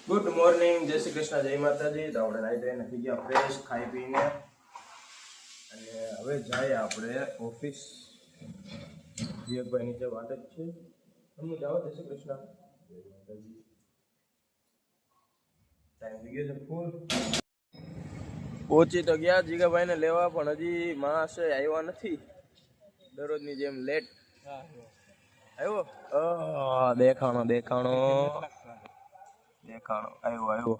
Good morning, જય શ્રી કૃષ્ણ, જય માતાજી. તો આપણે નાઈ ધોઈને થઈ ગયા ફ્રેશ, ખાઈ પીને, અને હવે જાય આપણે ઓફિસ. જીવકભાઈ નીચે વાત જ છે. તમે જાઓ. જય શ્રી કૃષ્ણ, જય માતાજી. ટાઈમ થઈ ગયો છે ફૂલ. પહોંચી તો ગયા જીગાભાઈને લેવા, પણ હજી માણસ આવ્યા નથી. દરરોજની જેમ લેટ. આવ્યો દેખાણો આવ્યો.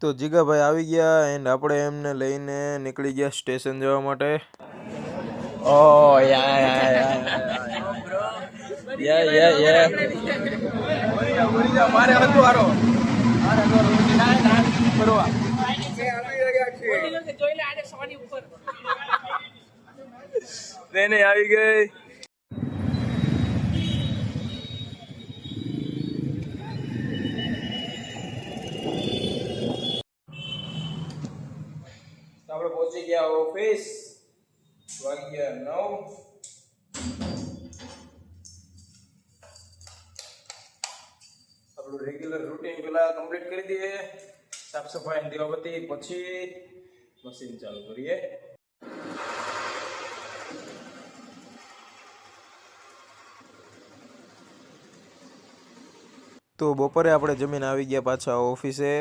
તો જીગાભાઈ આવી ગયા એન્ડ આપણે એમને લઈને નીકળી ગયા સ્ટેશન જવા માટે. ઓ મારે હતું હારો ટ્રેન આવી ગઈ. આપણે પહોંચી ગયા ઓફિસ. વાગી ગયા 9. આપણું રેગ્યુલર રૂટીન પેલા કમ્પ્લીટ કરી દઈએ. સાફ સફાઈ દીવાબત્તી, પછી મશીન ચાલુ કરીએ. તો બપોરે આપણે જમીન આવી ગયા પાછા ઓફિસે.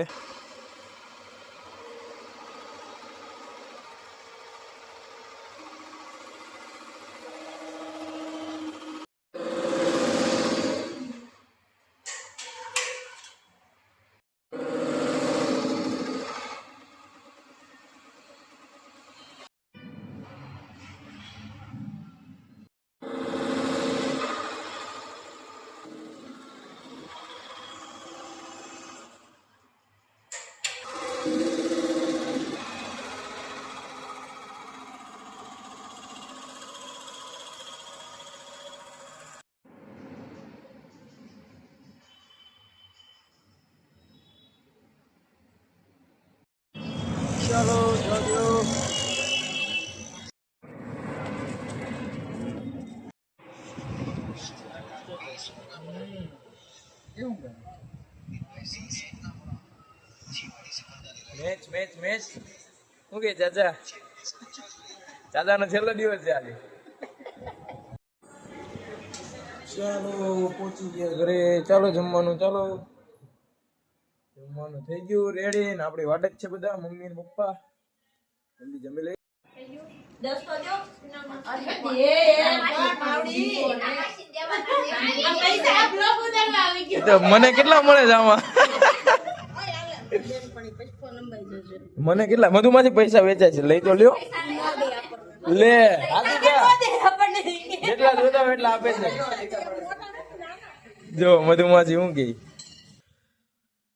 ચાલો જોજો. મેચ શું કે ચાચા નો છેલ્લો દિવસ છે આજે. ચાલો પહોંચી ગયા ઘરે. ચાલો જમવાનું થઈ ગયું રેડી. ને આપણી વાટ જ છે બધા, મમ્મી ને પપ્પા. જલ્દી જમી લઈ. મને કેટલા મળે છે આમાં? મને કેટલા મધુમાંથી પૈસા વેચાય છે? લઈ તો લ્યો. લે જેટલા જોતા એટલા આપે છે. જો મધુમાંથી હું કે.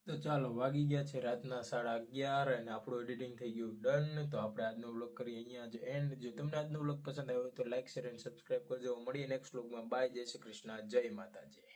તો ચાલો વાગી ગયા છે રાતના 11:30 અને આપણું એડિટિંગ થઈ ગયું ડન. તો આપણે આજનો વ્લોગ કરીએ અહીંયા જ એન્ડ. જો તમને આજનો વ્લોગ પસંદ આવ્યો તો લાઈક, શેર અને સબસ્ક્રાઇબ કરજો. મળીએ નેક્સ્ટ વ્લોગમાં. બાય, જય શ્રી કૃષ્ણ, જય માતાજી.